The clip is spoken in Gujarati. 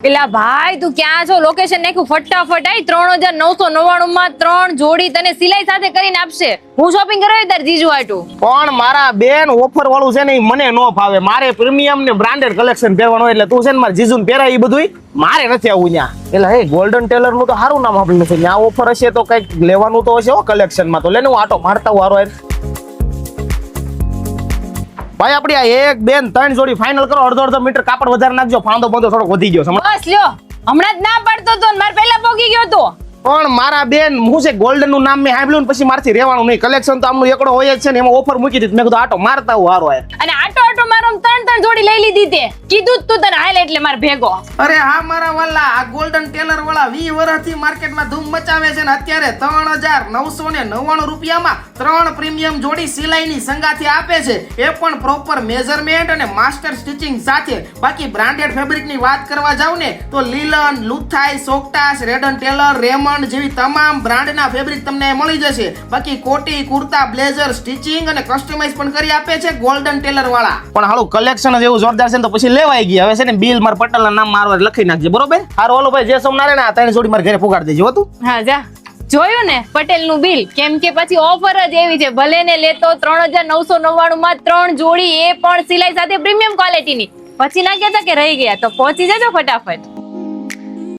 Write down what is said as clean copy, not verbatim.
પેલા ભાઈ તું ક્યાં છો? લોકેશન નાખ્યું ફટાફટ. આઈ 3999 માં 3 જોડી તને સિલાઈ સાથે કરીને આપશે. હું શોપિંગ કરવા તાર જીજુ આટું. પણ મારા બેન ઓફર વાળું છે ને ઈ મને નો ફાવે. મારે પ્રીમિયમ ને બ્રાન્ડેડ કલેક્શન પહેરવાનું હોય એટલે તું છે ને મારા જીજુને પહેરાય ઈ બધું મારે નથી આવું ન્યા. એટલે હે ગોલ્ડન ટેલર નું તો સારું નામ આપેલું છે. ન્યા ઓફર હશે તો કઈક લેવાનું તો હશે હો કલેક્શન માં. તો લેને હું આટો મારતા હું હારો ભાઈ આપડી આ 1 2 3 જોડી ફાઇનલ કરો. અડધો મીટર કાપડ વધારે નાખજો. ફાંદો બંધો થોડો વધી ગયો છે. બસ લ્યો, હમણાં જ ના પાડતો તો માર પહેલા પોગી ગયો તો. પણ મારા બેન હું છે ગોલ્ડન નું નામ મેં સાંભળ્યું ને પછી મારથી રહેવાનું નહીં. કલેક્શન તો આમનું એકડો હોય જ છે ને. એમાં ઓફર મૂકી દીધી. મેં કીધું આટો મારતા હું હારો અને આટો મારો 3 જોડી લઈ લીધી તે. કીધું તું તને હાલ એટલે માર ભેગો. અરે હા મારા વાલા, આ ગોલ્ડન ટેલર વાળા 20 વર્ષથી માર્કેટમાં ધૂમ મચાવે છે ને અત્યારે 3999 રૂપિયામાં 3 પ્રીમિયમ જોડી સિલાઈની સંગાથી આપે છે. એ પણ પ્રોપર મેઝરમેન્ટ અને માસ્ટર સ્ટિચિંગ સાથે. બાકી બ્રાન્ડેડ ફેબ્રિકની વાત કરવા જાવ ને તો લીલન, લુથાઈ, સોક્ટાસ, રેડન ટેલર, રેમન્ડ જેવી તમામ બ્રાન્ડના ફેબ્રિક તમને મળી જશે. બાકી કોટી, કુર્તા, બ્લેઝર સ્ટિચિંગ અને કસ્ટમાઇઝ પણ કરી આપે છે ગોલ્ડન ટેલર વાળા. પણ હાલું કલેક્શન જ એવું જોરદાર છે ને તો પછી લેવાઈ ગયા. હવે છે ને બિલ માર પટેલના નામ મારવા લખી નાખજે, બરોબર? હારો ઓલો ભાઈ જે સોમનારાયણ આ 3 જોડી માર ઘરે પુગાડી દેજો તું. હા જા, જોયું ને પટેલ નું બિલ. કેમ કે પછી ઓફર જ એવી છે. ભલે ને લેતો 3999 માં 3 જોડી, એ પણ સિલાઈ સાથે પ્રીમિયમ ક્વોલિટીની. પછી ના કહેતા કે રહી ગયા. તો પહોંચી જજો ફટાફટ.